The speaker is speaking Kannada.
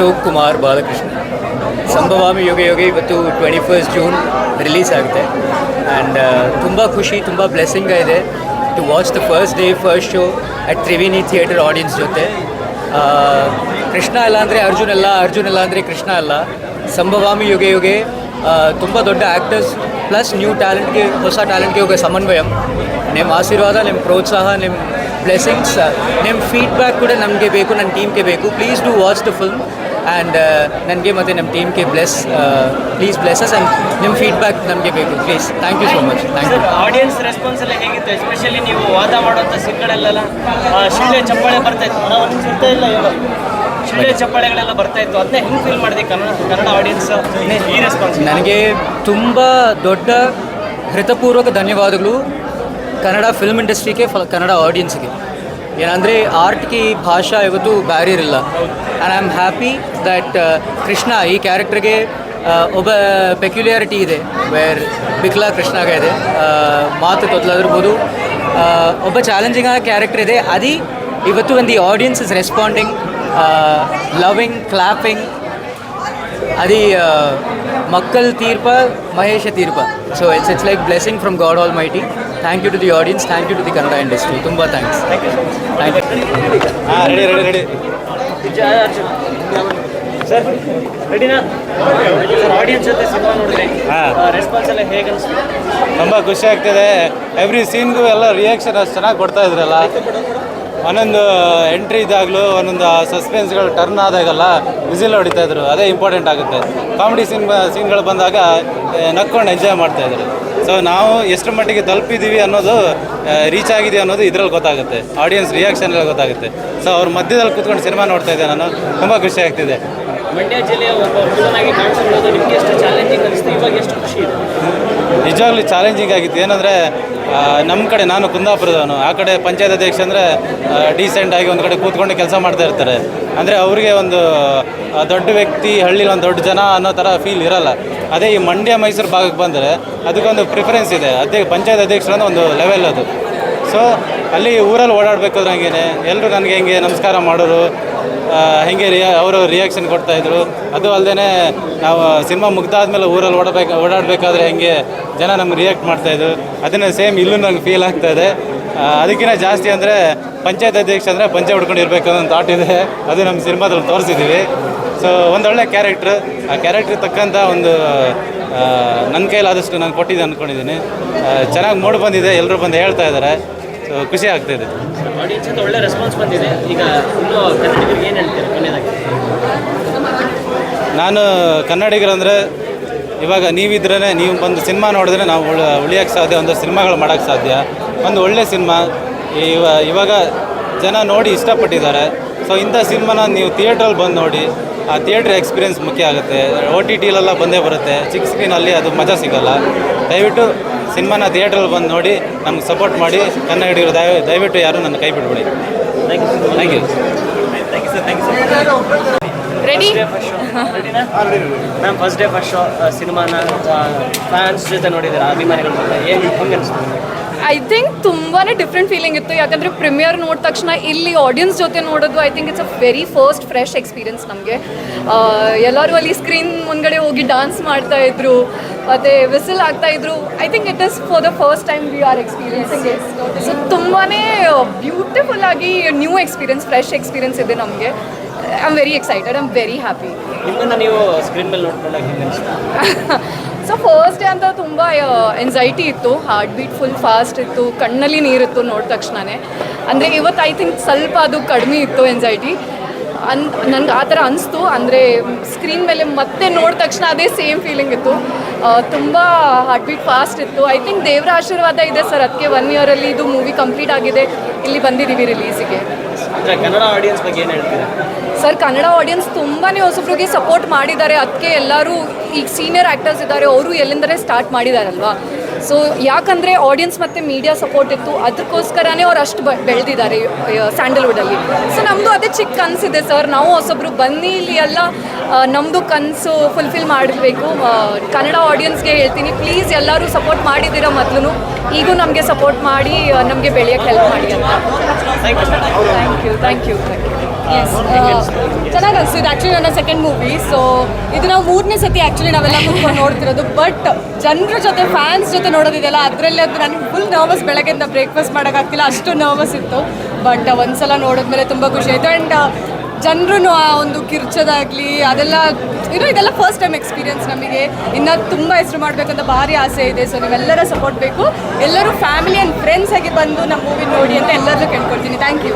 ಅಶೋಕ್ ಕುಮಾರ್ ಬಾಲಕೃಷ್ಣ. ಸಂಭವಾಮಿ ಯೋಗ ಯೋಗ ಇವತ್ತು 21 ಜೂನ್ ರಿಲೀಸ್ ಆಗುತ್ತೆ. ಆ್ಯಂಡ್ ತುಂಬ ಖುಷಿ, ತುಂಬ ಬ್ಲೆಸ್ಸಿಂಗ್ ಇದೆ to watch the first show at Triveni theatre audience ಜೊತೆ. ಕೃಷ್ಣ ಅಲ್ಲ ಅಂದರೆ ಅರ್ಜುನ್ ಅಲ್ಲ, ಅರ್ಜುನ್ ಅಲ್ಲ ಅಂದರೆ ಕೃಷ್ಣ ಅಲ್ಲ. ಸಂಭವಾಮಿ ಯುಗೆ ಯುಗೆ ತುಂಬ ದೊಡ್ಡ ಆ್ಯಕ್ಟರ್ಸ್ ಪ್ಲಸ್ ನ್ಯೂ ಟ್ಯಾಲೆಂಟ್ಗೆ, ಹೊಸ ಟ್ಯಾಲೆಂಟ್ಗೆ ಹೋಗೋ ಸಮನ್ವಯಂ. ನಿಮ್ಮ ಆಶೀರ್ವಾದ, ನಿಮ್ಮ ಪ್ರೋತ್ಸಾಹ, ನಿಮ್ಮ ಬ್ಲೆಸ್ಸಿಂಗ್ಸ್, ನಿಮ್ಮ ಫೀಡ್ಬ್ಯಾಕ್ ಕೂಡ ನಮಗೆ ಬೇಕು, ನನ್ನ ಟೀಮ್ಗೆ ಬೇಕು. Please do watch the film and ನನಗೆ ಮತ್ತು ನಮ್ಮ ಟೀಮ್ಗೆ ಪ್ಲೀಸ್ ಬ್ಲೆಸ್ಸಸ್ ಆ್ಯಂಡ್ ನಿಮ್ಮ ಫೀಡ್ಬ್ಯಾಕ್ ನಮಗೆ ಬೇಕು please. Thank you so much. Thank you. Audience response ಎಲ್ಲ ಹೇಗಿತ್ತು? ಎಸ್ಪೆಷಲಿ ನೀವು ವಾದ ಮಾಡೋಂಥ ಸೀನ್ಗಳಲ್ಲೆಲ್ಲ ಶಿಳ್ಳೆ ಚಪ್ಪಾಳೆ ಬರ್ತಾಯಿತ್ತು, ಶಿಳ್ಳೆ ಚಪ್ಪಾಳೆಗಳೆಲ್ಲ ಬರ್ತಾಯಿತ್ತು, ಅದನ್ನೇ ಹೆಂಗೆ ಫೀಲ್ ಮಾಡಿದೆ ಕನ್ನಡ ಆಡಿಯನ್ಸ್ ಈ ರೆಸ್ಪಾನ್ಸ್? ನನಗೆ ತುಂಬ ದೊಡ್ಡ ಹೃತಪೂರ್ವಕ ಧನ್ಯವಾದಗಳು ಕನ್ನಡ ಫಿಲ್ಮ್ ಇಂಡಸ್ಟ್ರಿಗೆ, ಕನ್ನಡ ಆಡಿಯನ್ಸ್ಗೆ. ಏನಂದರೆ ಆರ್ಟ್ಗೆ ಭಾಷಾ ಇವತ್ತು ಬ್ಯಾರಿಯರ್ ಇಲ್ಲ. And I am happy that Krishna ಈ ಕ್ಯಾರೆಕ್ಟರ್ಗೆ ಒಬ್ಬ ಪೆಕ್ಯುಲಿಯಾರಿಟಿ ಇದೆ, ವೇರ್ ಬಿಕ್ಲಾ ಕೃಷ್ಣಾಗ ಇದೆ. ಮಾತು ತೊದಲಾದಿರ್ಬೋದು, ಒಬ್ಬ ಚಾಲೆಂಜಿಂಗ್ ಆದ ಕ್ಯಾರೆಕ್ಟರ್ ಇದೆ. ಅದು ಇವತ್ತು when the audience is responding, loving, clapping, ಅದು ಮಕ್ಕಳ ತೀರ್ಪ, ಮಹೇಶ ತೀರ್ಪ. So it's like blessing from God almighty. Thank you to the audience, thank you to the Kannada industry. ತುಂಬ thanks. Thank you. Ready sir, ರೆಡಿನಾ ಸರ್? ಆಡಿಯನ್ಸ್ ಜೊತೆ ಸಿನಿಮಾ ನೋಡಿದ್ರೆ ರೆಸ್ಪಾನ್ಸ್ ಎಲ್ಲ ಹೇಗೆ ಅನಿಸ್ತು? ತುಂಬ ಖುಷಿ ಆಗ್ತಿದೆ. ಎವ್ರಿ ಸೀನ್ಗೂ ಎಲ್ಲ ರಿಯಾಕ್ಷನ್ ಅಷ್ಟು ಚೆನ್ನಾಗಿ ಕೊಡ್ತಾ ಇದ್ರಲ್ಲ. ಒಂದೊಂದು ಎಂಟ್ರಿ ಇದಾಗಲೂ, ಒಂದೊಂದು ಸಸ್ಪೆನ್ಸ್ಗಳು ಟರ್ನ್ ಆದಾಗೆಲ್ಲ ವಿಸಿಲ್ ಹೊಡಿತಾಯಿದ್ರು. ಅದೇ ಇಂಪಾರ್ಟೆಂಟ್ ಆಗುತ್ತೆ. ಕಾಮಿಡಿ ಸೀನ್ಗಳು ಬಂದಾಗ ನಕ್ಕೊಂಡು ಎಂಜಾಯ್ ಮಾಡ್ತಾಯಿದ್ರು. ಸೊ ನಾವು ಎಷ್ಟು ಮಟ್ಟಿಗೆ ತಲುಪಿದ್ದೀವಿ ಅನ್ನೋದು, ರೀಚ್ ಆಗಿದೆ ಅನ್ನೋದು ಇದರಲ್ಲಿ ಗೊತ್ತಾಗುತ್ತೆ, ಆಡಿಯನ್ಸ್ ರಿಯಾಕ್ಷನಲ್ಲಿ ಗೊತ್ತಾಗುತ್ತೆ. ಸೊ ಅವ್ರ ಮಧ್ಯದಲ್ಲಿ ಕೂತ್ಕೊಂಡು ಸಿನಿಮಾ ನೋಡ್ತಾ ಇದ್ದೆ ನಾನು. ತುಂಬ ಖುಷಿ ಆಗ್ತಿದೆ. ಮಂಡ್ಯ ಜಿಲ್ಲೆಯ ಒಬ್ಬ ಹುಡುಗನಾಗಿ ಕಾಣಿಸ್ಕೊಳ್ಳೋದು ನಿಮಗೆ ಎಷ್ಟು ಚಾಲೆಂಜಿಂಗ್ ಅನಿಸ್ತು? ಇವಾಗ ಎಷ್ಟು ಖುಷಿ ಇದೆ? ನಿಜವಾಗ್ಲೂ ಚಾಲೆಂಜಿಂಗ್ ಆಗಿತ್ತು. ಏನಂದರೆ ನಮ್ಮ ಕಡೆ, ನಾನು ಕುಂದಾಪುರದವನು, ಆ ಕಡೆ ಪಂಚಾಯತ್ ಅಧ್ಯಕ್ಷ ಅಂದರೆ ಡೀಸೆಂಟಾಗಿ ಒಂದು ಕಡೆ ಕೂತ್ಕೊಂಡು ಕೆಲಸ ಮಾಡ್ತಾ ಇರ್ತಾರೆ. ಅಂದರೆ ಅವ್ರಿಗೆ ಒಂದು ದೊಡ್ಡ ವ್ಯಕ್ತಿ, ಹಳ್ಳಿಲಿ ಒಂದು ದೊಡ್ಡ ಜನ ಅನ್ನೋ ಥರ ಫೀಲ್ ಇರೋಲ್ಲ. ಅದೇ ಈ ಮಂಡ್ಯ ಮೈಸೂರು ಭಾಗಕ್ಕೆ ಬಂದರೆ ಅದಕ್ಕೊಂದು ಪ್ರಿಫರೆನ್ಸ್ ಇದೆ. ಪಂಚಾಯತ್ ಅಧ್ಯಕ್ಷರನ್ನ ಒಂದು ಲೆವೆಲ್ ಅದು. ಸೊ ಅಲ್ಲಿ ಊರಲ್ಲಿ ಓಡಾಡಬೇಕಾದ್ರೆ ಹಂಗೇ ಎಲ್ಲರೂ ನನಗೆ ಹೆಂಗೆ ನಮಸ್ಕಾರ ಮಾಡೋರು, ಹೆಂಗೆ ಅವರು ರಿಯಾಕ್ಷನ್ ಕೊಡ್ತಾಯಿದ್ರು. ಅದು ಅಲ್ಲದೆ ನಾವು ಸಿನಿಮಾ ಮುಗ್ದಾದ್ಮೇಲೆ ಊರಲ್ಲಿ ಓಡಾಡಬೇಕಾದ್ರೆ ಹೆಂಗೆ ಜನ ನಮ್ಗೆ ರಿಯಾಕ್ಟ್ ಮಾಡ್ತಾಯಿದ್ರು, ಅದನ್ನು ಸೇಮ್ ಇಲ್ಲೂ ನಂಗೆ ಫೀಲ್ ಆಗ್ತಾಯಿದೆ. ಅದಕ್ಕಿಂತ ಜಾಸ್ತಿ ಅಂದರೆ ಪಂಚಾಯತ್ ಅಧ್ಯಕ್ಷ ಅಂದರೆ ಪಂಚೆ ಹೊಡ್ಕೊಂಡಿರ್ಬೇಕು ಅನ್ನೋ ಥಾಟ್ ಇದೆ. ಅದು ನಮ್ಮ ಸಿನಿಮಾದಲ್ಲಿ ತೋರಿಸಿದ್ದೀವಿ. ಸೊ ಒಂದೊಳ್ಳೆ ಕ್ಯಾರೆಕ್ಟ್ರ್, ಆ ಕ್ಯಾರೆಕ್ಟ್ರ್ ತಕ್ಕಂಥ ಒಂದು ನನ್ನ ಕೈಲಾದಷ್ಟು ನಾನು ಕೊಟ್ಟಿದ್ದೆ ಅಂದ್ಕೊಂಡಿದ್ದೀನಿ. ಚೆನ್ನಾಗಿ ಮೂಡಿ ಬಂದಿದೆ, ಎಲ್ಲರೂ ಬಂದು ಹೇಳ್ತಾ ಇದ್ದಾರೆ. ಸೊ ಖುಷಿ ಆಗ್ತಾಯಿದೆ. ಆಡಿಯನ್ಸ್ ಅಂತ ಒಳ್ಳೆ ರೆಸ್ಪಾನ್ಸ್ ಬಂದಿದೆ. ಈಗ ಇನ್ನೂ ಕನ್ನಡಿಗರಿಗೆ ಏನು ಹೇಳ್ತೀರಾ ಕೊನೆಯದಾಗಿ? ನಾನು ಕನ್ನಡಿಗರಂದರೆ ಇವಾಗ ನೀವಿದ್ರೇ, ನೀವು ಬಂದು ಸಿನಿಮಾ ನೋಡಿದ್ರೆ ನಾವು ಉಳಿಯೋಕ್ಕೆ ಸಾಧ್ಯ, ಒಂದು ಸಿನಿಮಾಗಳು ಮಾಡೋಕ್ಕೆ ಸಾಧ್ಯ. ಒಂದು ಒಳ್ಳೆ ಸಿನಿಮಾ ಇವಾಗ ಜನ ನೋಡಿ ಇಷ್ಟಪಟ್ಟಿದ್ದಾರೆ. ಸೊ ಇಂಥ ಸಿನಿಮಾನ ನೀವು ಥಿಯೇಟ್ರಲ್ಲಿ ಬಂದು ನೋಡಿ, ಆ ಥಿಯೇಟ್ರ್ ಎಕ್ಸ್ಪೀರಿಯೆನ್ಸ್ ಮುಖ್ಯ ಆಗುತ್ತೆ. OTTಲೆಲ್ಲ ಬಂದೇ ಬರುತ್ತೆ, ಚಿಕ್ಕ ಸ್ಕ್ರೀನಲ್ಲಿ ಅದು ಮಜಾ ಸಿಗೋಲ್ಲ. ದಯವಿಟ್ಟು ಸಿನಿಮಾನ ಥಿಯೇಟ್ರಲ್ಲಿ ಬಂದು ನೋಡಿ, ನಮ್ಗೆ ಸಪೋರ್ಟ್ ಮಾಡಿ. ಕನ್ನಡಿಗರು ದಯವಿಟ್ಟು ಯಾರು ನನ್ನ ಕೈ ಬಿಡ್ಬೇಡಿ. Thank you. Ready ma'am? First day first show ಸಿನಿಮಾನ ಫ್ಯಾನ್ಸ್ ಜೊತೆ ನೋಡಿದ್ದೀರಾ, ಅಭಿಮಾನಿಗಳ ಜೊತೆ ಏನು ಹೆಂಗೆ ಅನಿಸ್ತು? ಐ ಥಿಂಕ್ ತುಂಬಾ ಡಿಫ್ರೆಂಟ್ ಫೀಲಿಂಗ್ ಇತ್ತು. ಯಾಕಂದರೆ ಪ್ರೀಮಿಯರ್ ನೋಡಿದ ತಕ್ಷಣ ಇಲ್ಲಿ ಆಡಿಯನ್ಸ್ ಜೊತೆ ನೋಡೋದು, I think it's a very first fresh experience ನಮಗೆ. ಎಲ್ಲರೂ ಅಲ್ಲಿ ಸ್ಕ್ರೀನ್ ಮುಂದ್ಗಡೆ ಹೋಗಿ ಡಾನ್ಸ್ ಮಾಡ್ತಾಯಿದ್ರು, ಮತ್ತು ವಿಸಿಲ್ ಆಗ್ತಾಯಿದ್ರು. I think it is for the first time we are experiencing it. So ತುಂಬಾ ಬ್ಯೂಟಿಫುಲ್ ಆಗಿ ನ್ಯೂ ಎಕ್ಸ್ಪೀರಿಯನ್ಸ್, ಫ್ರೆಶ್ ಎಕ್ಸ್ಪೀರಿಯನ್ಸ್ ಇದೆ ನಮಗೆ. I am very excited, I am very happy. ನಿಮ್ಮನ್ನು ನೀವು ಸ್ಕ್ರೀನ್ ಮೇಲೆ ನೋಡ್ಕೊಂಡಾಗ ಹೆಂಗೆ ಅನಿಸ್ತು? ಸೊ ಫಸ್ಟ್ ಡೇ ಅಂತ ತುಂಬ ಎಂಜೈಟಿ ಇತ್ತು, ಹಾರ್ಟ್ ಬೀಟ್ ಫುಲ್ ಫಾಸ್ಟ್ ಇತ್ತು, ಕಣ್ಣಲ್ಲಿ ನೀರಿತ್ತು ನೋಡಿದ ತಕ್ಷಣವೇ. ಅಂದರೆ ಇವತ್ತು ಐ ಥಿಂಕ್ ಸ್ವಲ್ಪ ಅದು ಕಡಿಮೆ ಇತ್ತು ಎಂಜೈಟಿ. ನನಗೆ ಆ ಥರ ಅನಿಸ್ತು. ಅಂದರೆ ಸ್ಕ್ರೀನ್ ಮೇಲೆ ಮತ್ತೆ ನೋಡಿದ ತಕ್ಷಣ ಅದೇ ಸೇಮ್ ಫೀಲಿಂಗ್ ಇತ್ತು. ತುಂಬ ಹಾರ್ಟ್ ಬೀಟ್ ಫಾಸ್ಟ್ ಇತ್ತು. ಐ ಥಿಂಕ್ ದೇವರ ಆಶೀರ್ವಾದ ಇದೆ ಸರ್, ಅದಕ್ಕೆ 1 ಇಯರಲ್ಲಿ ಇದು ಮೂವಿ ಕಂಪ್ಲೀಟ್ ಆಗಿದೆ, ಇಲ್ಲಿ ಬಂದಿದ್ದೀವಿ ರಿಲೀಸಿಗೆ. ಕನ್ನಡ ಆಡಿಯನ್ಸ್ ಬಗ್ಗೆ ಏನು ಹೇಳ್ತೀರಾ ಸರ್? ಕನ್ನಡ ಆಡಿಯನ್ಸ್ ತುಂಬಾ ಹೊಸಬ್ರಿಗೆ ಸಪೋರ್ಟ್ ಮಾಡಿದ್ದಾರೆ. ಅದಕ್ಕೆ ಎಲ್ಲರೂ ಈಗ ಸೀನಿಯರ್ ಆ್ಯಕ್ಟರ್ಸ್ ಇದ್ದಾರೆ, ಅವರು ಎಲ್ಲಿಂದಲೇ ಸ್ಟಾರ್ಟ್ ಮಾಡಿದಾರಲ್ವಾ. ಸೊ ಯಾಕಂದರೆ ಆಡಿಯನ್ಸ್ ಮತ್ತು ಮೀಡಿಯಾ ಸಪೋರ್ಟ್ ಇತ್ತು, ಅದಕ್ಕೋಸ್ಕರನೇ ಅವ್ರು ಅಷ್ಟು ಬೆಳೆದಿದ್ದಾರೆ ಸ್ಯಾಂಡಲ್ವುಡಲ್ಲಿ. ಸೊ ನಮ್ಮದು ಅದೇ ಚಿಕ್ಕ ಕನಸಿದೆ ಸರ್, ನಾವು ಹೊಸಬ್ರು ಬನ್ನಿ ಇಲ್ಲಿ ಎಲ್ಲ ನಮ್ಮದು ಕನಸು ಫುಲ್ಫಿಲ್ ಮಾಡಬೇಕು. ಕನ್ನಡ ಆಡಿಯನ್ಸ್ಗೆ ಹೇಳ್ತೀನಿ, ಪ್ಲೀಸ್ ಎಲ್ಲರೂ ಸಪೋರ್ಟ್ ಮಾಡಿದ್ದೀರಾ ಮೊದಲು, ಈಗೂ ನಮಗೆ ಸಪೋರ್ಟ್ ಮಾಡಿ ನಮಗೆ ಬೆಳೆಯೋಕ್ಕೆ ಹೆಲ್ಪ್ ಮಾಡಿ ಅಂತ. Thank you. ಚೆನ್ನಾಗಿ ಅನಿಸ್ತಿದೆ ಆ್ಯಕ್ಚುಲಿ ನನ್ನ ಸೆಕೆಂಡ್ ಮೂವಿ. ಸೊ ಇದು ನಾವು 3ನೇ ಸತಿ ಆ್ಯಕ್ಚುಲಿ ನಾವೆಲ್ಲ ಕೂತ್ಕೊಂಡು ನೋಡ್ತಿರೋದು. ಬಟ್ ಜನರ ಜೊತೆ ಫ್ಯಾನ್ಸ್ ಜೊತೆ ನೋಡೋದಿದೆಯಲ್ಲ, ಅದರಲ್ಲಿ ಅದು ನನಗೆ ಫುಲ್ ನರ್ವಸ್. ಬೆಳಗ್ಗೆಯಿಂದ ಬ್ರೇಕ್ಫಾಸ್ಟ್ ಮಾಡೋಕ್ಕಾಗ್ತಿಲ್ಲ, ಅಷ್ಟು ನರ್ವಸ್ ಇತ್ತು. ಬಟ್ ಒಂದ್ಸಲ ನೋಡಿದ್ಮೇಲೆ ತುಂಬ ಖುಷಿ ಆಯಿತು. ಆ್ಯಂಡ್ ಜನರು ಆ ಒಂದು ಕಿರ್ಚೋದಾಗಲಿ ಅದೆಲ್ಲ ಇದೆಲ್ಲ ಫಸ್ಟ್ ಟೈಮ್ ಎಕ್ಸ್ಪೀರಿಯನ್ಸ್ ನಮಗೆ. ಇನ್ನು ತುಂಬ ಹೆಸರು ಮಾಡಬೇಕಂತ ಭಾರಿ ಆಸೆ ಇದೆ. ಸೊ ನೀವೆಲ್ಲರ ಸಪೋರ್ಟ್ ಬೇಕು. ಎಲ್ಲರೂ ಫ್ಯಾಮಿಲಿ ಆ್ಯಂಡ್ ಫ್ರೆಂಡ್ಸ್ ಆಗಿ ಬಂದು ನಮ್ಮ ಮೂವಿ ನೋಡಿ ಅಂತ ಎಲ್ಲರನ್ನೂ ಕೇಳ್ಕೊಳ್ತೀನಿ. Thank you.